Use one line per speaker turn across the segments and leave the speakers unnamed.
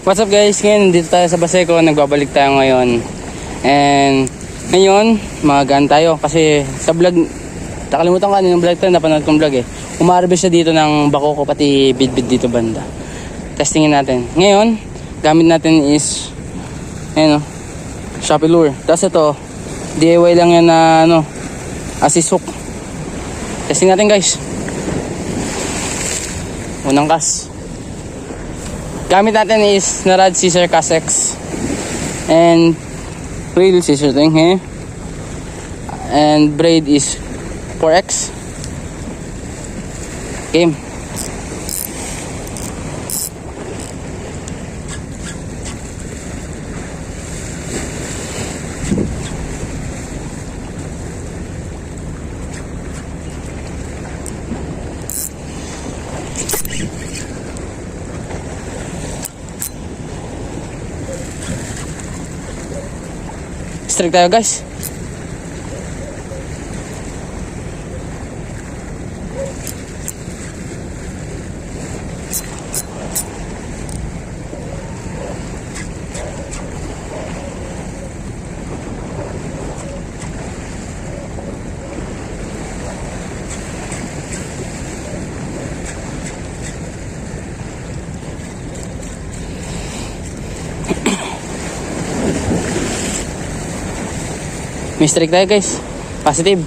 What's up guys? Ngayon dito tayo sa Baseco, nagbabalik tayo ngayon. And ngayon, magaan tayo kasi sa vlog, nakalimutan ko ng vlog tayo, napanood kong vlog eh. Umarabis siya dito ng bako ko pati bidbid dito banda. Testingin natin. Ngayon, gamit natin is ayun, Shopee Lure. Tapos ito, DIY lang yan na assist hook. Testing natin guys. Unang cast. Gamit natin is Narad Scissor Cast X and reel scissor thing here, and braid is 4X. Game. Strike tayo guys. May strike tayo guys. Positive.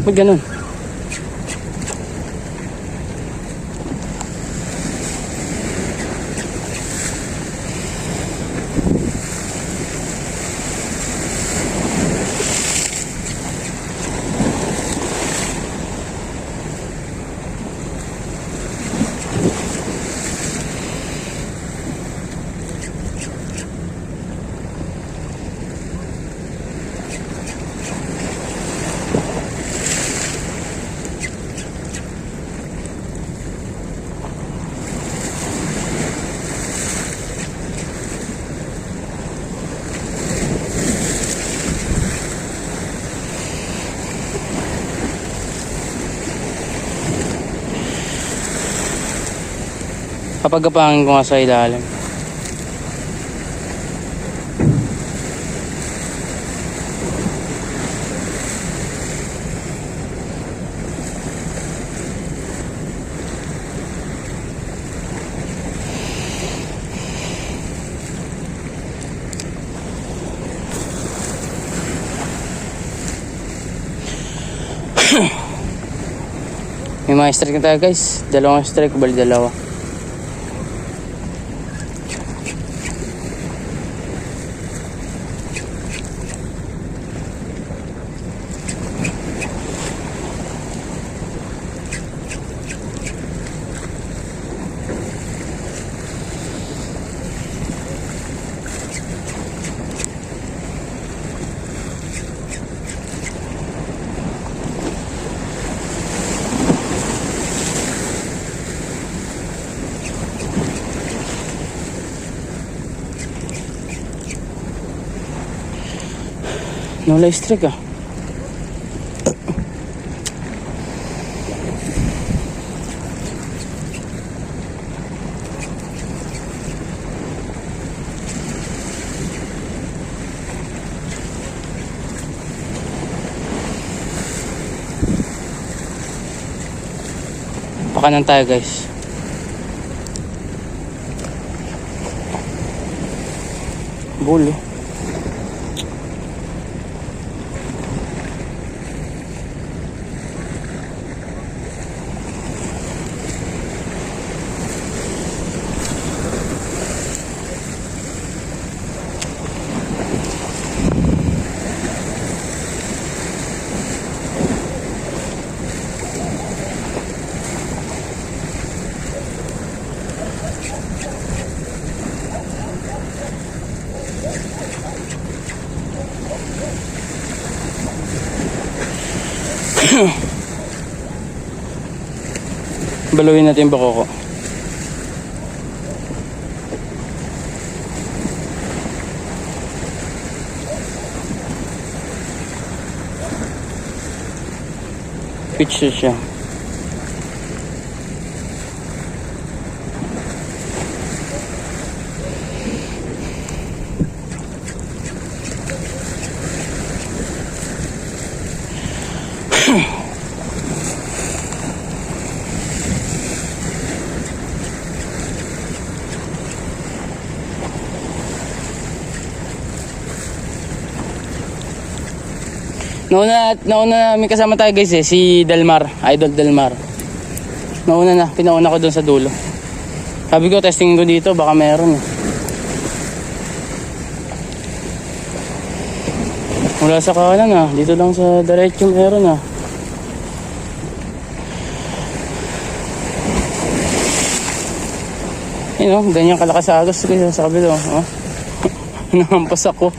Ba't ganun? Kapag-gapangin ko nga sa ilalim. May mga strike na tayo guys. Dalawang strike, bali dalawa. Wala strike ah. Pakanan tayo guys. Bulo. Baluin natin yung bakoko. Pitch siya. Nauna may kasama tayo guys si Delmar, Idol Delmar. Pinauna ko dun sa dulo. Sabi ko testing ko dito, baka meron eh. Wala sa kanan dito lang sa diretso meron ganyan kalakas agos guys sa kabilo. Nahampas ako.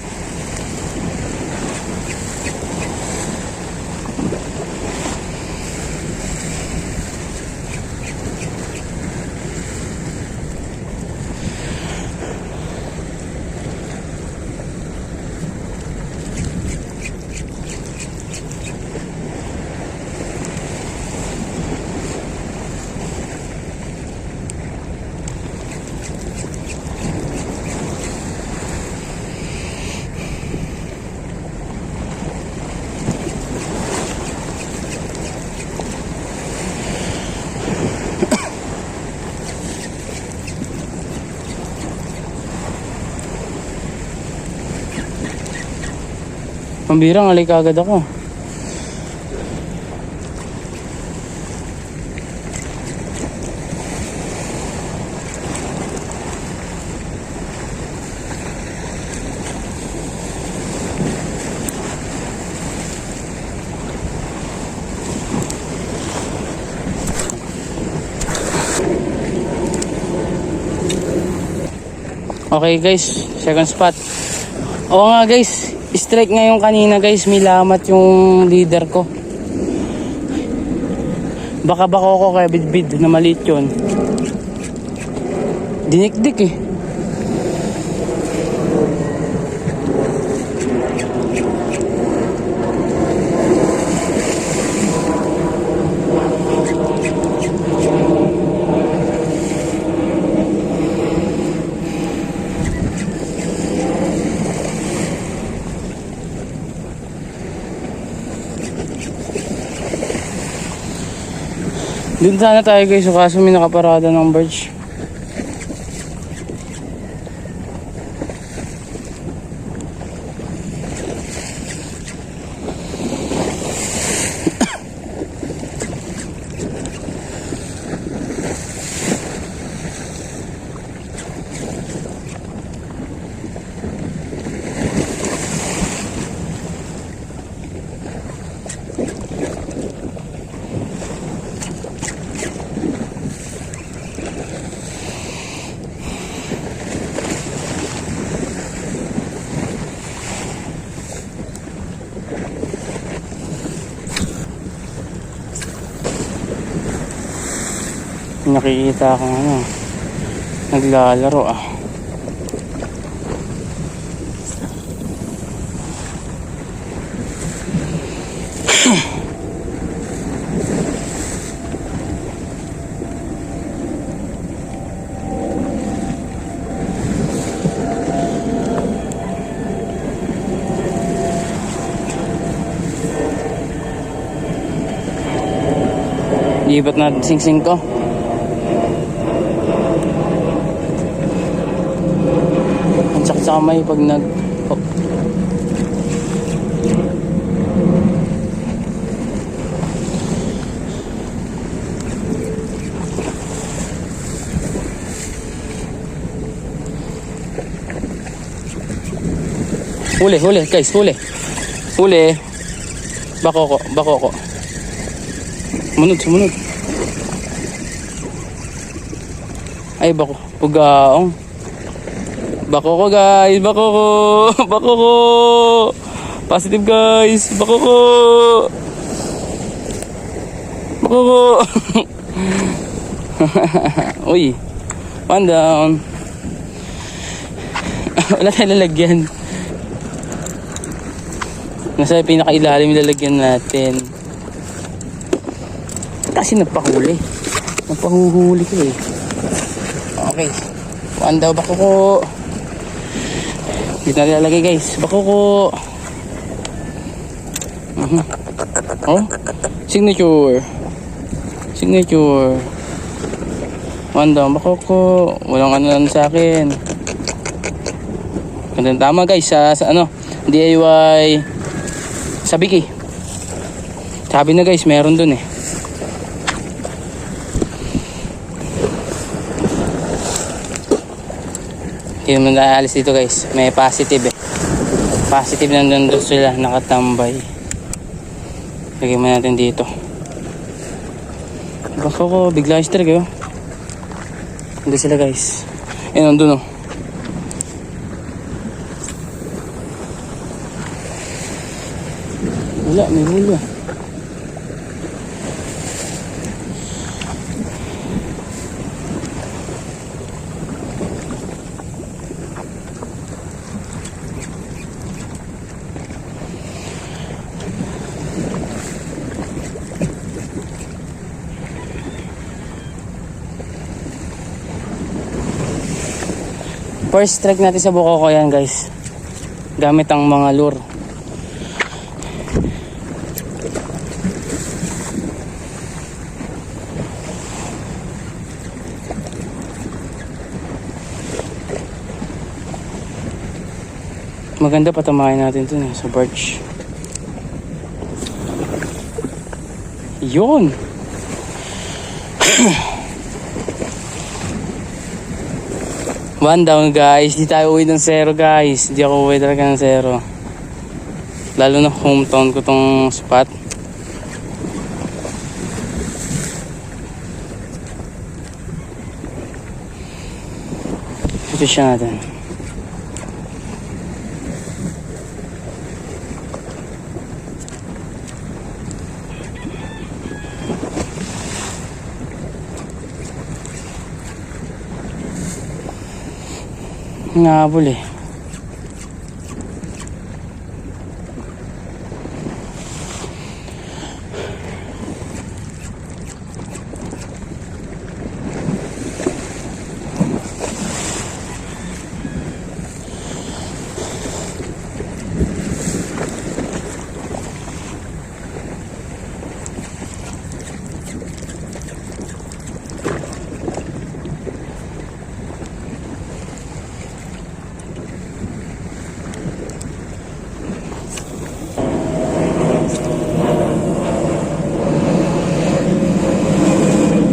Pambirang, alay ka agad ako. Okay guys, second spot. Oo nga guys, strike ngayon kanina guys, may lamat yung leader ko. Baka ko kaya bidbid na maliit yun. Dinikdik eh. Doon sana tayo guys, so kaso may nakaparada ng barge. Nakikita akong naglalaro Lipat na sing-sing ko. Ang sakit sa kamay pag Huli guys, huli. Bakoko. Sumunod. Ay, pugaong. Bakoko guys, bakoko. Positive guys, bakoko. Uy, one down. Wala tayong lalagyan. Nasa pinakailalim yung lalagyan natin. Kasi nagpahuli. Nagpahuhuli ko eh. Okay. One daw bako ko. Dito na lalagay guys. Bako ko. Oh. Signature. Signature. One daw bako ko. Walang ano lang sa akin. Ganda tama guys sa ano DIY sa Biki. Sabi na guys meron dun eh. Hindi naman naalis dito guys. May positive eh. Positive nandun doon sila nakatambay. Lagyan mo natin dito. Baka ko bigla strike eh. Nandun sila guys. Eh nandun oh. Wala, may hula. First strike natin sa Bukoko yan guys. Gamit ang mga lure. Maganda patamahin natin ito sa barge. Yun. One down guys. Di tayo uwi ng 0 guys. Di ako uwi talaga ng 0. Lalo na hometown ko tong spot. Ito siya natin. Nabol eh.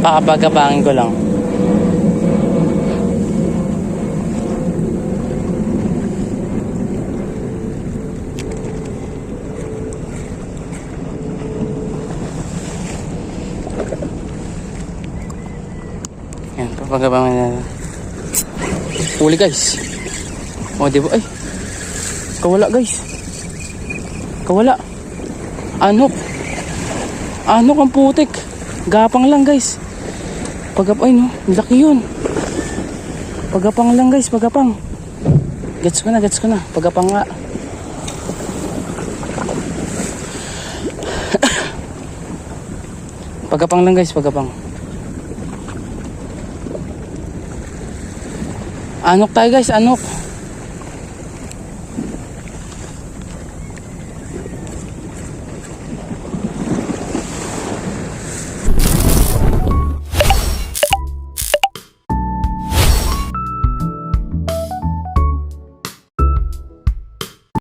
Pakapagabangin ko lang. Yan, papagabangin natin. Huli guys. O diba? Ay. Kawala guys. Kawala. Anok. Anok ang putik. Gapang lang guys. Pagapay no, laki yun. Pagapang lang guys, pagapang. Gets ko na. Pagapang nga. Pagapang lang guys, pagapang. Anok tayo guys, anok.